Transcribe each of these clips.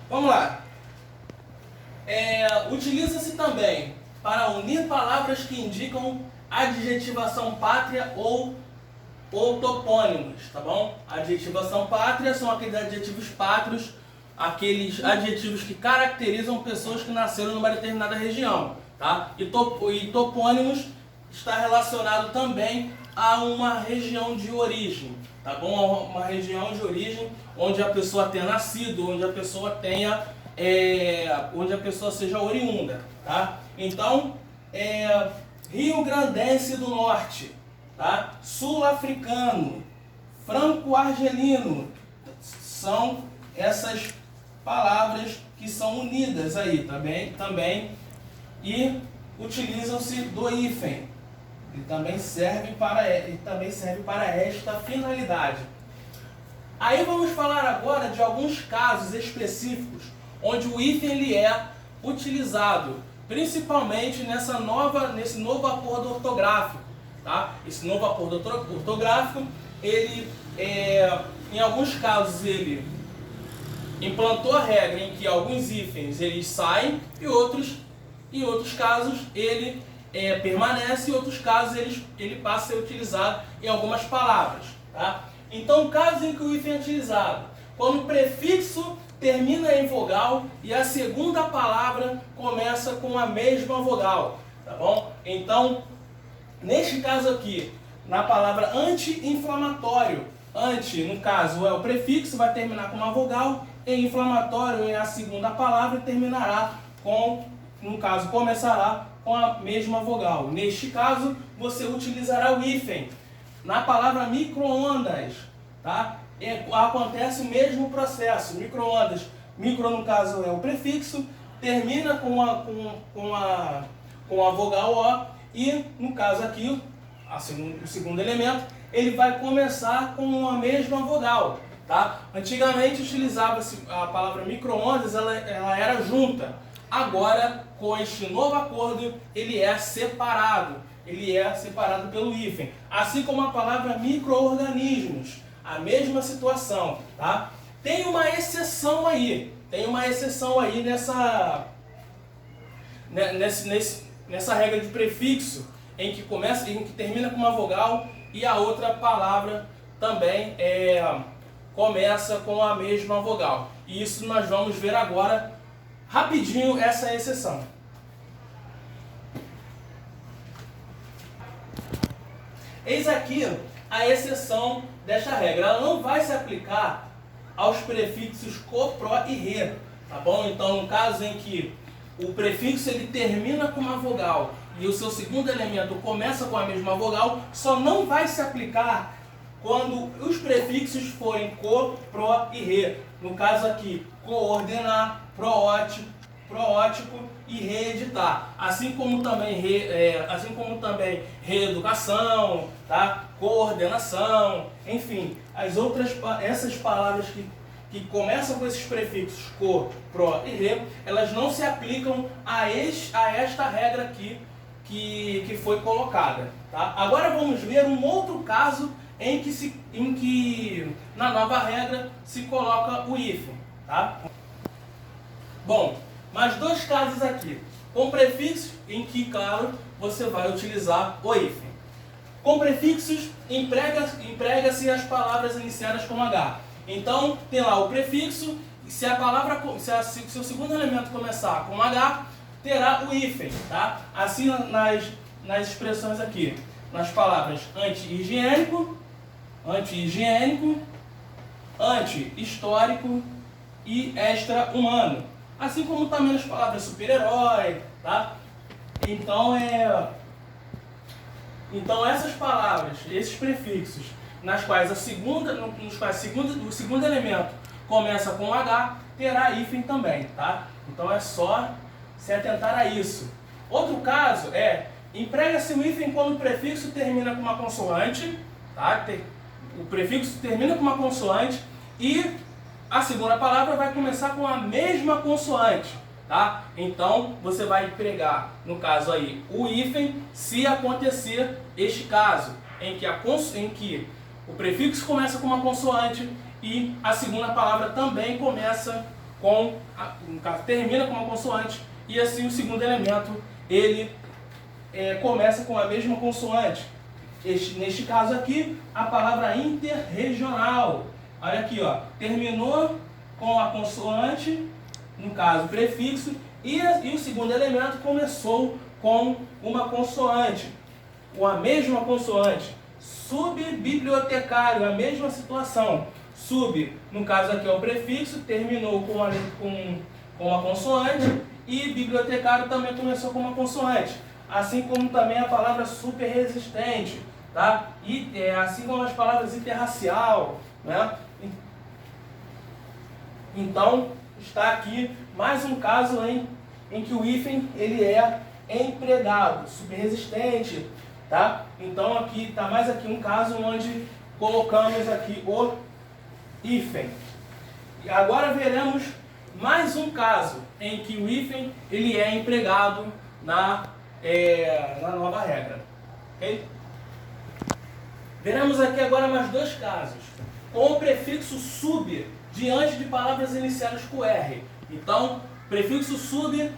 Vamos lá. Utiliza-se também para unir palavras que indicam adjetivação pátria ou topônimos, tá bom? Adjetivação pátria são aqueles adjetivos pátrios, aqueles adjetivos que caracterizam pessoas que nasceram numa determinada região, tá? E topônimos está relacionado também a uma região de origem, tá bom? Uma região de origem onde a pessoa tenha nascido, onde a pessoa tenha, onde a pessoa seja oriunda, tá? Então, Rio-Grandense do Norte, tá? Sul-africano, franco-argelino, são essas palavras que são unidas aí também e utilizam-se do hífen. Ele também serve para esta finalidade. Aí vamos falar agora de alguns casos específicos onde o hífen ele é utilizado, principalmente nesse novo acordo ortográfico, tá? Esse novo acordo ortográfico, ele, em alguns casos, ele implantou a regra em que alguns hífens eles saem e outros casos ele permanece e outros casos ele passa a ser utilizado em algumas palavras, tá? Então, casos em que o hífen é utilizado quando o prefixo termina em vogal e a segunda palavra começa com a mesma vogal, tá bom? Então, neste caso aqui, na palavra anti-inflamatório, anti, no caso, é o prefixo, vai terminar com uma vogal, e inflamatório é a segunda palavra e terminará com, no caso, começará com a mesma vogal. Neste caso, você utilizará o hífen. Na palavra micro-ondas, tá? Acontece o mesmo processo. Micro-ondas, micro no caso é o prefixo, termina com a vogal O, e no caso aqui, o segundo elemento, ele vai começar com a mesma vogal, tá? Antigamente utilizava-se a palavra micro-ondas, ela era junta. Agora, com este novo acordo, ele é separado pelo hífen. Assim como a palavra micro-organismos, a mesma situação, tá? Tem uma exceção aí nessa regra de prefixo, em que termina com uma vogal e a outra palavra também começa com a mesma vogal. E isso nós vamos ver agora rapidinho essa exceção. Eis aqui a exceção desta regra. Ela não vai se aplicar aos prefixos co, pró e re, tá bom? Então, no caso em que o prefixo ele termina com uma vogal e o seu segundo elemento começa com a mesma vogal, só não vai se aplicar quando os prefixos forem co, pró e re. No caso aqui, coordenar, proótico e reeditar. Assim como também reeducação, tá? Coordenação, enfim, essas palavras que começam com esses prefixos co, pró e re, elas não se aplicam a esta regra aqui que foi colocada, tá? Agora vamos ver um outro caso em que na nova regra se coloca o hífen, tá? Bom, mais dois casos aqui. Com prefixos em que, claro, você vai utilizar o hífen. Com prefixos, emprega-se as palavras iniciadas com H. Então, tem lá o prefixo, se o seu segundo elemento começar com H, terá o hífen, tá? Assim nas expressões aqui, nas palavras anti-higiênico, anti-histórico e extra-humano. Assim como também nas palavras super-herói, tá? Então, essas palavras, esses prefixos, nos quais o segundo elemento começa com H, terá hífen também, tá? Então é só se atentar a isso. Outro caso emprega-se o hífen quando o prefixo termina com uma consoante, tá? O prefixo termina com uma consoante e a segunda palavra vai começar com a mesma consoante, tá? Então, você vai empregar, no caso aí, o hífen se acontecer este caso, em que o prefixo começa com uma consoante e a segunda palavra também começa no caso, termina com uma consoante, e assim o segundo elemento, ele começa com a mesma consoante. Neste caso aqui, a palavra interregional. Olha aqui, ó, terminou com a consoante, no caso, prefixo, e o segundo elemento começou com uma consoante, com a mesma consoante. Subbibliotecário, a mesma situação. Sub, no caso aqui é o prefixo, terminou com uma consoante, e bibliotecário também começou com uma consoante. Assim como também a palavra superresistente, tá? E assim como as palavras interracial, né? Então, está aqui mais um caso em que o hífen ele é empregado, subresistente, tá? Então aqui está mais aqui um caso onde colocamos aqui o hífen. E agora veremos mais um caso em que o hífen ele é empregado na nova regra, ok? Veremos aqui agora mais dois casos, com o prefixo sub diante de palavras iniciadas com R. Então, prefixo sub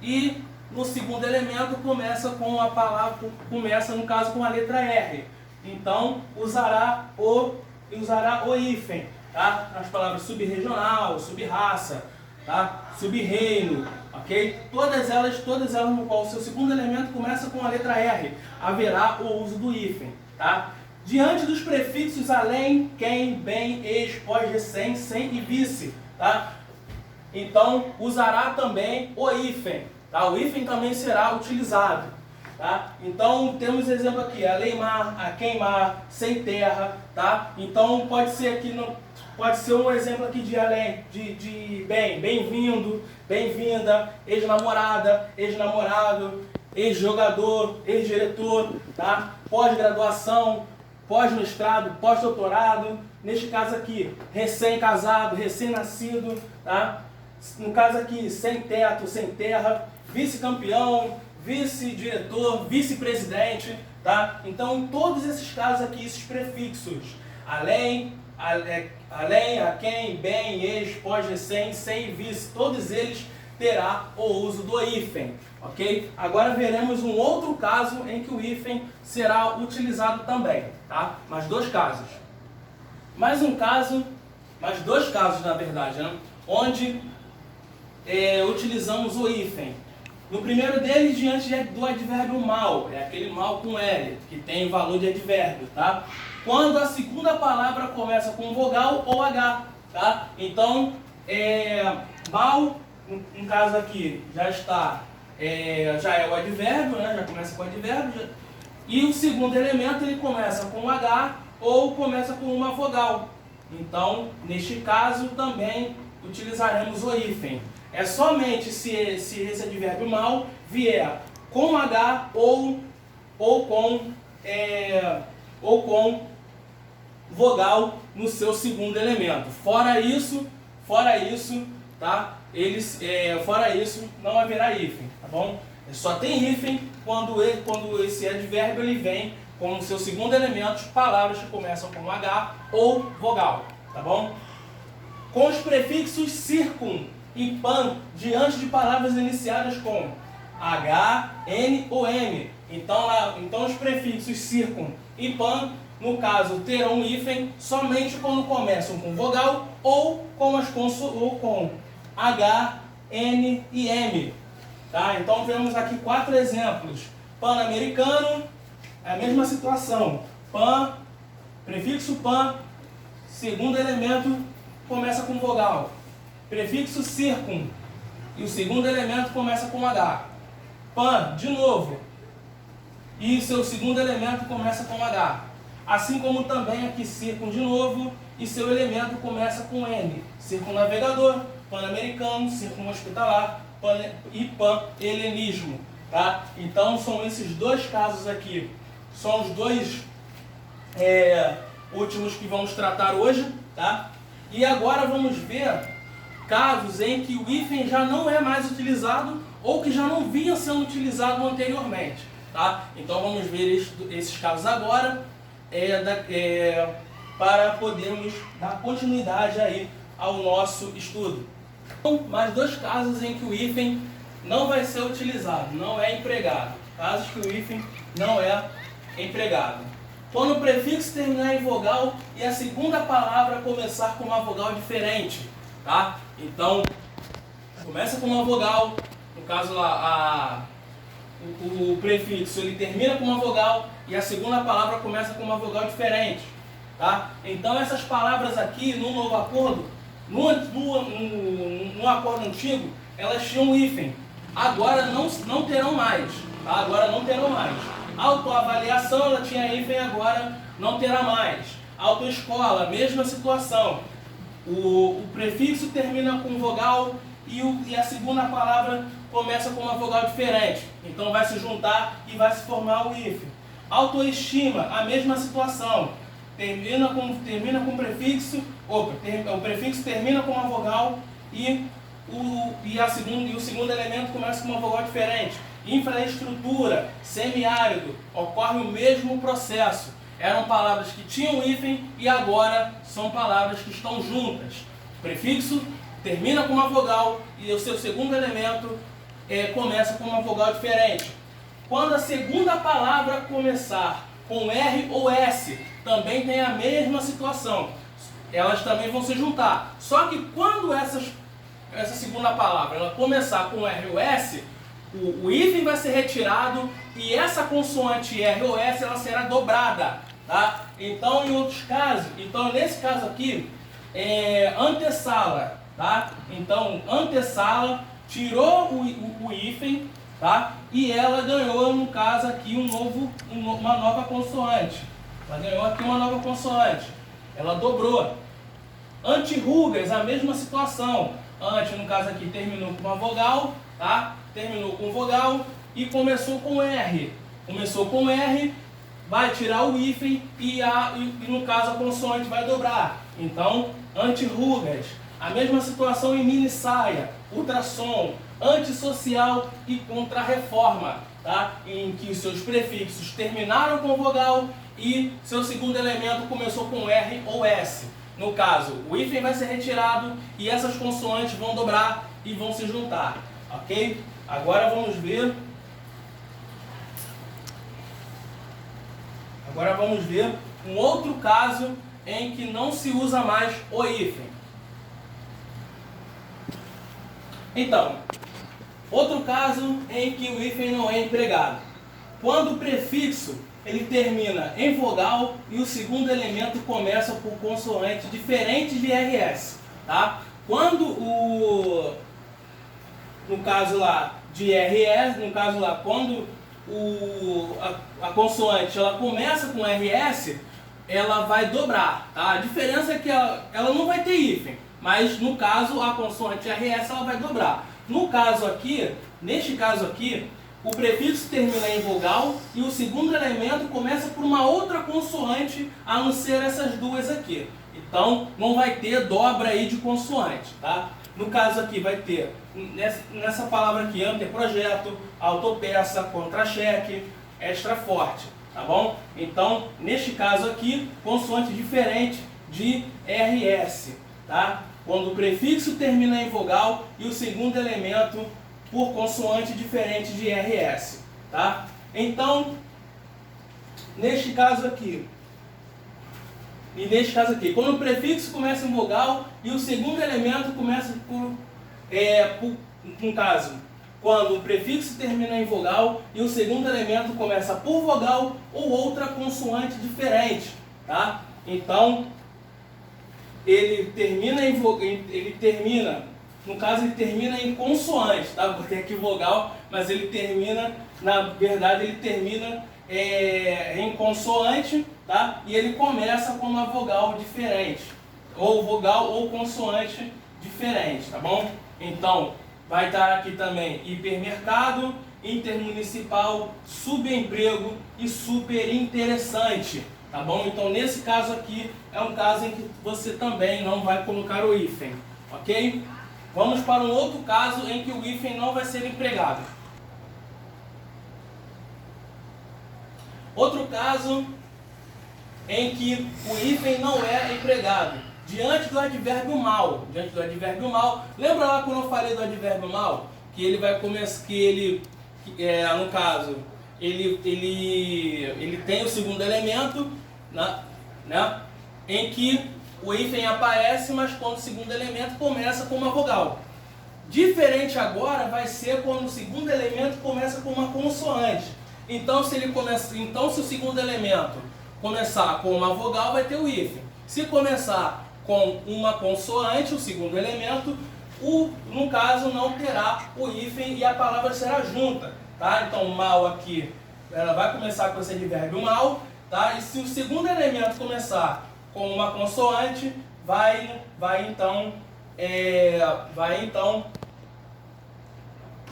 e no segundo elemento começa com a palavra, no caso com a letra R. Então, usará o hífen, tá? As palavras subregional, subraça, tá? Subreino, ok? Todas elas no qual o seu segundo elemento começa com a letra R, haverá o uso do hífen, tá? Diante dos prefixos além, quem, bem, ex, pós, recém, sem e vice, tá? Então, usará também o hífen, tá? O hífen também será utilizado, tá? Então, temos exemplo aqui, além-mar, a queimar, sem terra, tá? Então, pode ser um exemplo aqui de além, de bem, bem-vindo, bem-vinda, ex-namorada, ex-namorado, ex-jogador, ex-diretor, tá? Pós-graduação, pós-mestrado, pós-doutorado, neste caso aqui, recém-casado, recém-nascido, tá? No caso aqui, sem teto, sem terra, vice-campeão, vice-diretor, vice-presidente, tá? Então, em todos esses casos aqui, esses prefixos, além, a quem, bem, ex, pós, recém, sem e vice, todos eles terá o uso do hífen, ok? Agora veremos um outro caso em que o hífen será utilizado também, tá? Mais dois casos. Mais dois casos na verdade, né? Onde utilizamos o hífen. No primeiro deles, diante do advérbio mal, é aquele mal com L, que tem valor de advérbio, tá? Quando a segunda palavra começa com vogal ou H, tá? Então, mal, no caso aqui, já é o advérbio, né? Já começa com o advérbio, e o segundo elemento ele começa com H ou começa com uma vogal. Então, neste caso, também utilizaremos o hífen. É somente se esse advérbio mal vier com H ou com vogal no seu segundo elemento. Fora isso, tá? Fora isso, não haverá hífen, tá bom? Só tem hífen quando esse advérbio ele vem com o seu segundo elemento, palavras que começam com H ou vogal, tá bom? Com os prefixos circum e pan diante de palavras iniciadas com H, N ou M. Então os prefixos circum e pan, no caso, terão um hífen somente quando começam com vogal ou com H, N e M. Tá? Então vemos aqui 4 exemplos. Pan-americano, é a mesma situação. Pan, prefixo pan, segundo elemento começa com vogal. Prefixo circum, e o segundo elemento começa com H. Pan, de novo, e seu segundo elemento começa com H. Assim como também aqui circum de novo, e seu elemento começa com N. Circunnavegador, pan-americano, circun-hospitalar e pan-helenismo. Tá? Então são esses dois casos aqui. São os dois últimos que vamos tratar hoje. Tá? E agora vamos ver casos em que o hífen já não é mais utilizado ou que já não vinha sendo utilizado anteriormente. Tá? Então vamos ver esses casos agora para podermos dar continuidade aí ao nosso estudo. Mais dois casos em que o hífen não vai ser utilizado, não é empregado. Casos que o hífen não é empregado. Quando o prefixo terminar em vogal e a segunda palavra começar com uma vogal diferente, tá? Então, começa com uma vogal, no caso lá, o prefixo ele termina com uma vogal e a segunda palavra começa com uma vogal diferente, tá? Então essas palavras aqui no novo acordo, no acordo antigo, elas tinham hífen. Agora não terão mais, tá? Agora não terão mais. Autoavaliação, ela tinha hífen, agora não terá mais. Autoescola, mesma situação. O prefixo termina com vogal e a segunda palavra começa com uma vogal diferente. Então vai se juntar e vai se formar o hífen. Autoestima, a mesma situação. Termina com prefixo, o prefixo termina com uma vogal e o segundo elemento começa com uma vogal diferente. Infraestrutura, semiárido, ocorre o mesmo processo. Eram palavras que tinham hífen e agora são palavras que estão juntas. O prefixo termina com uma vogal e o seu segundo elemento começa com uma vogal diferente. Quando a segunda palavra começar com R ou S, também tem a mesma situação. Elas também vão se juntar. Só que quando essa segunda palavra ela começar com R ou S, o hífen vai ser retirado e essa consoante R ou S ela será dobrada, tá? Então, em outros casos, nesse caso aqui, antessala, tá? Então, antessala tirou o hífen, tá? E ela ganhou, no caso aqui, uma nova consoante. Ela ganhou aqui uma nova consoante. Ela dobrou. Antirrugas, a mesma situação. Ante, no caso aqui, terminou com uma vogal, tá? Terminou com vogal e começou com R. Começou com R, vai tirar o hífen e no caso a consoante vai dobrar. Então, antirrugas. A mesma situação em mini saia, ultrassom, antissocial e contrarreforma, tá? Em que seus prefixos terminaram com vogal e seu segundo elemento começou com R ou S. No caso, o hífen vai ser retirado e essas consoantes vão dobrar e vão se juntar, ok? Agora vamos ver um outro caso em que não se usa mais o hífen. Então, outro caso em que o hífen não é empregado. Quando o prefixo ele termina em vogal e o segundo elemento começa por consoante diferente de RS, tá? Quando no caso lá de RS, quando a consoante ela começa com RS, ela vai dobrar, tá? A diferença é que ela não vai ter hífen, mas no caso a consoante RS ela vai dobrar. Neste caso aqui, o prefixo termina em vogal e o segundo elemento começa por uma outra consoante, a não ser essas duas aqui. Então, não vai ter dobra aí de consoante, tá? No caso aqui vai ter, nessa palavra aqui, anteprojeto, autopeça, contra-cheque, extra forte, tá bom? Então, neste caso aqui, consoante diferente de RS, tá? Quando o prefixo termina em vogal e o segundo elemento por consoante diferente de RS, tá? Então, neste caso aqui, quando o prefixo começa em vogal e o segundo elemento começa no caso, quando o prefixo termina em vogal e o segundo elemento começa por vogal ou outra consoante diferente, tá? Então, ele termina em consoante, tá? Botei aqui vogal, mas ele termina, na verdade, em consoante, tá? E ele começa com uma vogal diferente, ou vogal ou consoante diferente, tá bom? Então, vai estar aqui também hipermercado, intermunicipal, subemprego e superinteressante, tá bom? Então, nesse caso aqui, é um caso em que você também não vai colocar o hífen, ok? Vamos para um outro caso em que o hífen não vai ser empregado. Outro caso em que o hífen não é empregado. diante do advérbio mal. Diante do advérbio mal. Lembra lá quando eu falei do advérbio mal? Que ele vai começar, no caso, ele tem o segundo elemento, né, em que o hífen aparece, mas quando o segundo elemento começa com uma vogal. Diferente agora vai ser quando o segundo elemento começa com uma consoante. Então se o segundo elemento começar com uma vogal, vai ter o hífen. Se começar com uma consoante, o segundo elemento, no caso não terá o hífen e a palavra será junta, tá? Então mal aqui, ela vai começar com esse advérbio mal, tá? E se o segundo elemento começar com uma consoante, vai então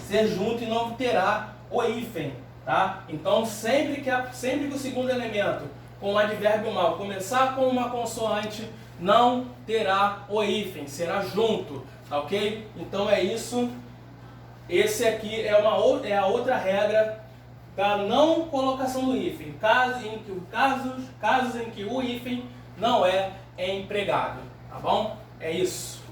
ser junto e não terá o hífen, tá? Então sempre que o segundo elemento com o advérbio mal começar com uma consoante, não terá o hífen, será junto, tá ok? Então é isso. Esse aqui é a outra regra da não colocação do hífen, casos em que o hífen não é empregado, tá bom? É isso.